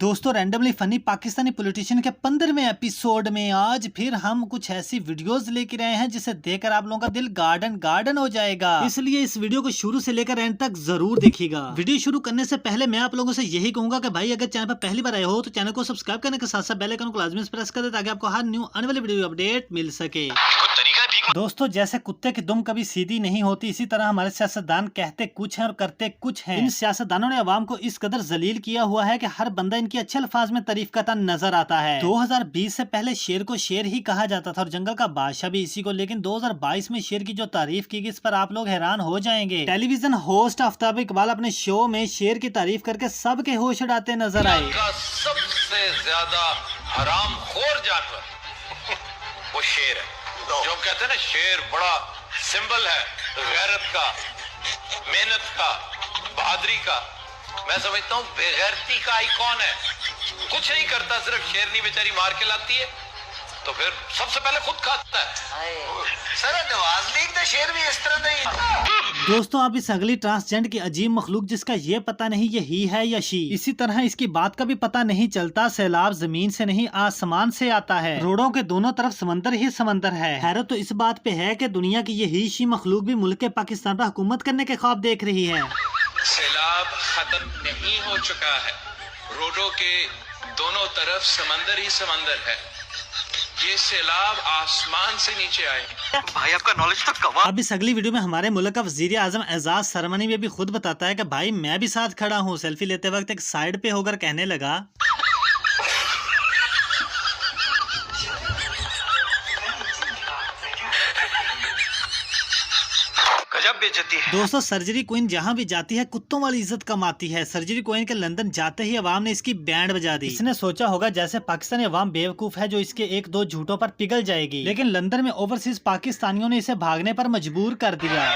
दोस्तों randomly funny Pakistani politician के 15वें episode में आज फिर हम कुछ ऐसी वीडियोस लेकर आए हैं जिसे देखकर आप लोगों का दिल गार्डन गार्डन हो जाएगा। इसलिए इस वीडियो को शुरू से लेकर एंड तक जरूर देखिएगा। वीडियो शुरू करने से पहले मैं आप लोगों से यही कहूंगा कि भाई अगर चैनल पर पहली बार आए हो तो चैनल को सब्सक्राइब करने के साथ साथ बेल आइकन को लाजमी प्रेस कर दे ताकि आपको हर न्यू आने वाली वीडियो अपडेट मिल सके। दोस्तों जैसे कुत्ते की दुम कभी सीधी नहीं होती, इसी तरह हमारे सियासतदान कहते कुछ हैं और करते कुछ हैं। इन सियासतदानों ने अवाम को इस कदर जलील किया हुआ है कि हर बंदा इनकी अच्छे अल्फाज में तारीफ करता नजर आता है। 2020 से पहले शेर को शेर ही कहा जाता था और जंगल का बादशाह भी इसी को, लेकिन 2022 में शेर की जो तारीफ की गई इस पर आप लोग हैरान हो जाएंगे। टेलीविजन होस्ट आफ्ताब इकबाल अपने शो में शेर की तारीफ करके सबके होश उड़ाते नजर आए। सबसे ज्यादा हरामखोर जानवर वो शेर है। जो कहते हैं ना, शेर बड़ा सिंबल है गैरत का, मेहनत का, बहादुरी का। मैं समझता हूँ बेगैरती का आइकॉन है। कुछ नहीं करता, सिर्फ शेरनी बेचारी मार के लाती है तो फिर सबसे पहले खुद खाता है। सर नवाज लीग तो शेर भी इस तरह नहीं। दोस्तों अब इस अगली ट्रांसजेंडर की अजीब मखलूक जिसका ये पता नहीं ये ही है या शी, इसी तरह इसकी बात का भी पता नहीं चलता। सैलाब जमीन से नहीं आसमान से आता है। रोडों के दोनों तरफ समंदर ही समंदर है। हैरत तो इस बात पे है कि दुनिया की यही शी मखलूक भी मुल्क पाकिस्तान पर हुकूमत करने के ख्वाब देख रही है। सैलाब खत्म नहीं हो चुका है। रोडों के दोनों तरफ समंदर ही समंदर है। ये सैलाब आसमान से नीचे आए। भाई आपका नॉलेज तो कमाल। अब इस अगली वीडियो में हमारे मुल्क का वजीर आजम एजाज सरमनी में भी खुद बताता है कि भाई मैं भी साथ खड़ा हूँ। सेल्फी लेते वक्त एक साइड पे होकर कहने लगा, बेइज्जती है। दोस्तों सर्जरी क्वीन जहाँ भी जाती है कुत्तों वाली इज्जत कमाती है। सर्जरी क्वीन के लंदन जाते ही अवाम ने इसकी बैंड बजा दी। इसने सोचा होगा जैसे पाकिस्तानी अवाम बेवकूफ है जो इसके एक दो झूठों पर पिघल जाएगी, लेकिन लंदन में ओवरसीज पाकिस्तानियों ने इसे भागने पर मजबूर कर दिया।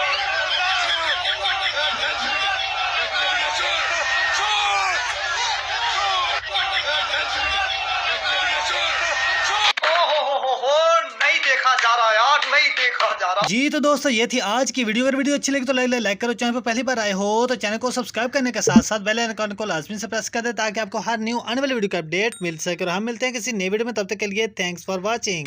जी तो दोस्तों ये थी आज की वीडियो। अगर वीडियो अच्छी लगी तो लाइक करो। चैनल पर पहली बार आए हो तो चैनल को सब्सक्राइब करने के साथ साथ बेल आइकन को लाजमी से प्रेस कर दे ताकि आपको हर न्यू आने वाली वीडियो का अपडेट मिल सके। और हम मिलते हैं किसी नई वीडियो में, तब तक के लिए थैंक्स फॉर वॉचिंग।